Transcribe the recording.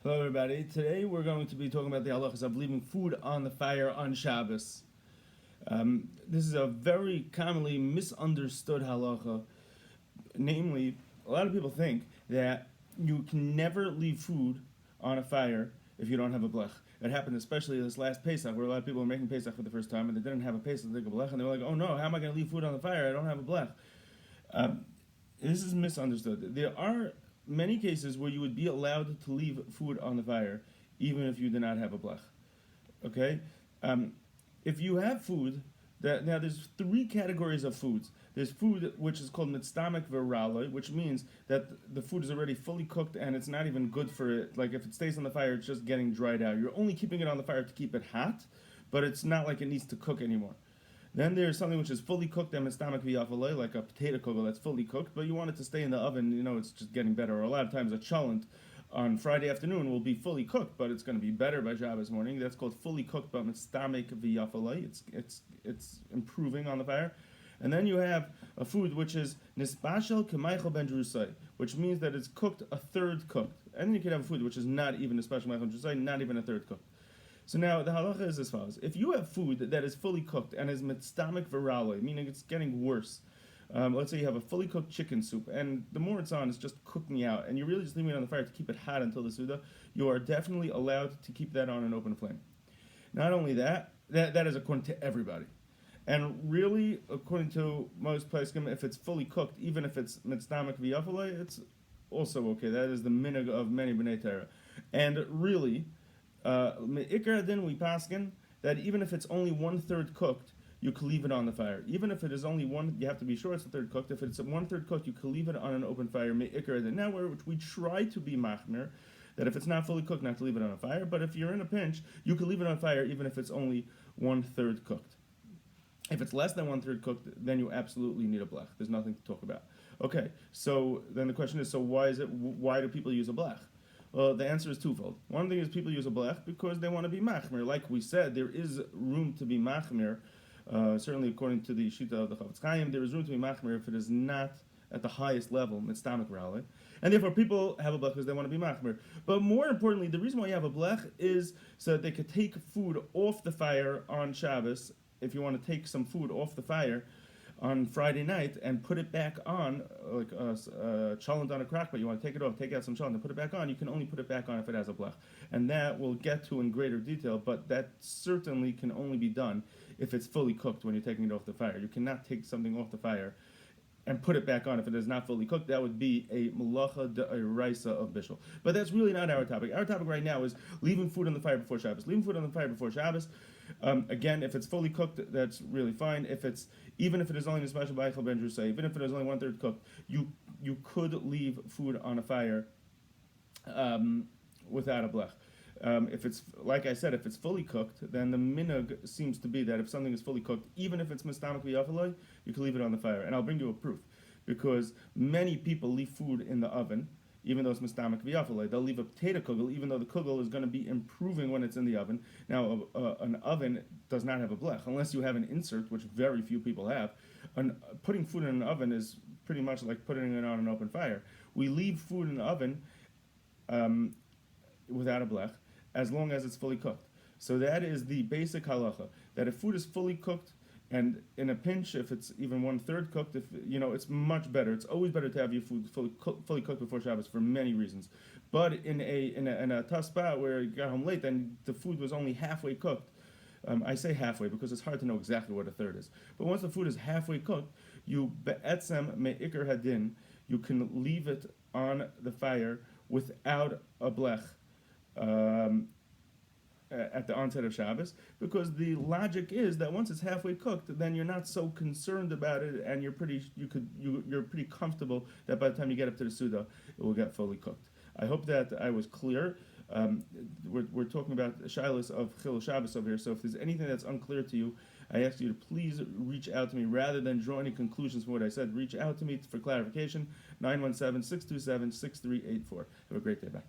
Hello everybody. Today we're going to be talking about the halachas of leaving food on the fire on Shabbos. This is a very commonly misunderstood halacha. Namely, a lot of people think that you can never leave food on a fire if you don't have a blech. It happened especially this last Pesach, where a lot of people were making Pesach for the first time and they didn't have a Pesach to take a blech, and they were like, oh no, how am I going to leave food on the fire? I don't have a blech. This is misunderstood. There are many cases where you would be allowed to leave food on the fire, even if you do not have a blech. Okay? If you have food, now there's three categories of foods. There's food which is called MidStomach Varela, which means that the food is already fully cooked and it's not even good for it. Like if it stays on the fire, it's just getting dried out. You're only keeping it on the fire to keep it hot, but it's not like it needs to cook anymore. Then there's something which is fully cooked and MidStomach Varela, like a potato kugel that's fully cooked, but you want it to stay in the oven, it's just getting better. Or a lot of times a cholent on Friday afternoon will be fully cooked, but it's going to be better by Shabbos morning. That's called fully cooked, but MidStomach Varela. It's improving on the fire. And then you have a food which is Nisbashel K'maichel Ben Drusai, which means that it's cooked a third cooked. And then you can have a food which is not even Nisbashel K'maichel Ben Drusai, not even a third cooked. So now the halacha is as follows: if you have food that is fully cooked and is MidStomach Varela, meaning it's getting worse. Let's say you have a fully cooked chicken soup, and the more it's on, it's just cooking out, and you're really just leaving it on the fire to keep it hot until the Suda. You are definitely allowed to keep that on an open flame. Not only that is according to everybody. And really, according to most poskim, if it's fully cooked, even if it's MidStomach Varela, it's also okay. That is the minhag of many B'nai Torah. And really, me'ikar din we paskin that even if it's only 1/3 cooked, you can leave it on the fire. Even if it is only one, you have to be sure it's a third cooked. If it's 1/3 cooked, you can leave it on an open fire. Me'ikar din. Now, which we try to be machmir, that if it's not fully cooked, not to leave it on a fire. But if you're in a pinch, you can leave it on fire even if it's only 1/3 cooked. If it's less than 1/3 cooked, then you absolutely need a blech. There's nothing to talk about. Okay, so then the question is, so why do people use a blech? Well, the answer is twofold. One thing is people use a blech because they want to be machmir. Like we said, there is room to be machmir. Certainly according to the Shita of the Chofetz Chaim, there is room to be machmir if it is not at the highest level, MidStomach Varela. And therefore people have a blech because they want to be machmir. But more importantly, the reason why you have a blech is so that they could take food off the fire on Shabbos. If you want to take some food off the fire on Friday night and put it back on, like a cholent on a crack, but you want to take it off, take out some cholent and put it back on, you can only put it back on if it has a blech. And that we'll get to in greater detail, but that certainly can only be done if it's fully cooked when you're taking it off the fire. You cannot take something off the fire and put it back on if it is not fully cooked. That would be a malacha de'oraisa of bishul. But that's really not our topic. Our topic right now is leaving food on the fire before Shabbos. Leaving food on the fire before Shabbos. Again, if it's fully cooked, that's really fine. Even if it is only a special b'aychel ben drusay, even if it is only 1/3 cooked, you could leave food on a fire without a blech. If it's, like I said, if it's fully cooked, then the minhag seems to be that if something is fully cooked, even if it's MidStomach Varela, you can leave it on the fire. And I'll bring you a proof, because many people leave food in the oven, even though it's MidStomach Varela. They'll leave a potato kugel, even though the kugel is going to be improving when it's in the oven. Now, an oven does not have a blech, unless you have an insert, which very few people have. Putting food in an oven is pretty much like putting it on an open fire. We leave food in the oven without a blech, as long as it's fully cooked. So that is the basic halacha, that if food is fully cooked, and in a pinch, if it's even 1/3 cooked, it's much better. It's always better to have your food fully cooked before Shabbos for many reasons. But in a tough spot where you got home late and the food was only halfway cooked, I say halfway because it's hard to know exactly what a third is. But once the food is halfway cooked, you be'etzem me'ikar hadin, you can leave it on the fire without a blech. At the onset of Shabbos, because the logic is that once it's halfway cooked, then you're not so concerned about it, and you're pretty comfortable that by the time you get up to the Suda, it will get fully cooked. I hope that I was clear. We're talking about shilas of Chil Shabbos over here, so if there's anything that's unclear to you, I ask you to please reach out to me rather than draw any conclusions from what I said. Reach out to me for clarification. 917-627-6384. Have a great day. Bye.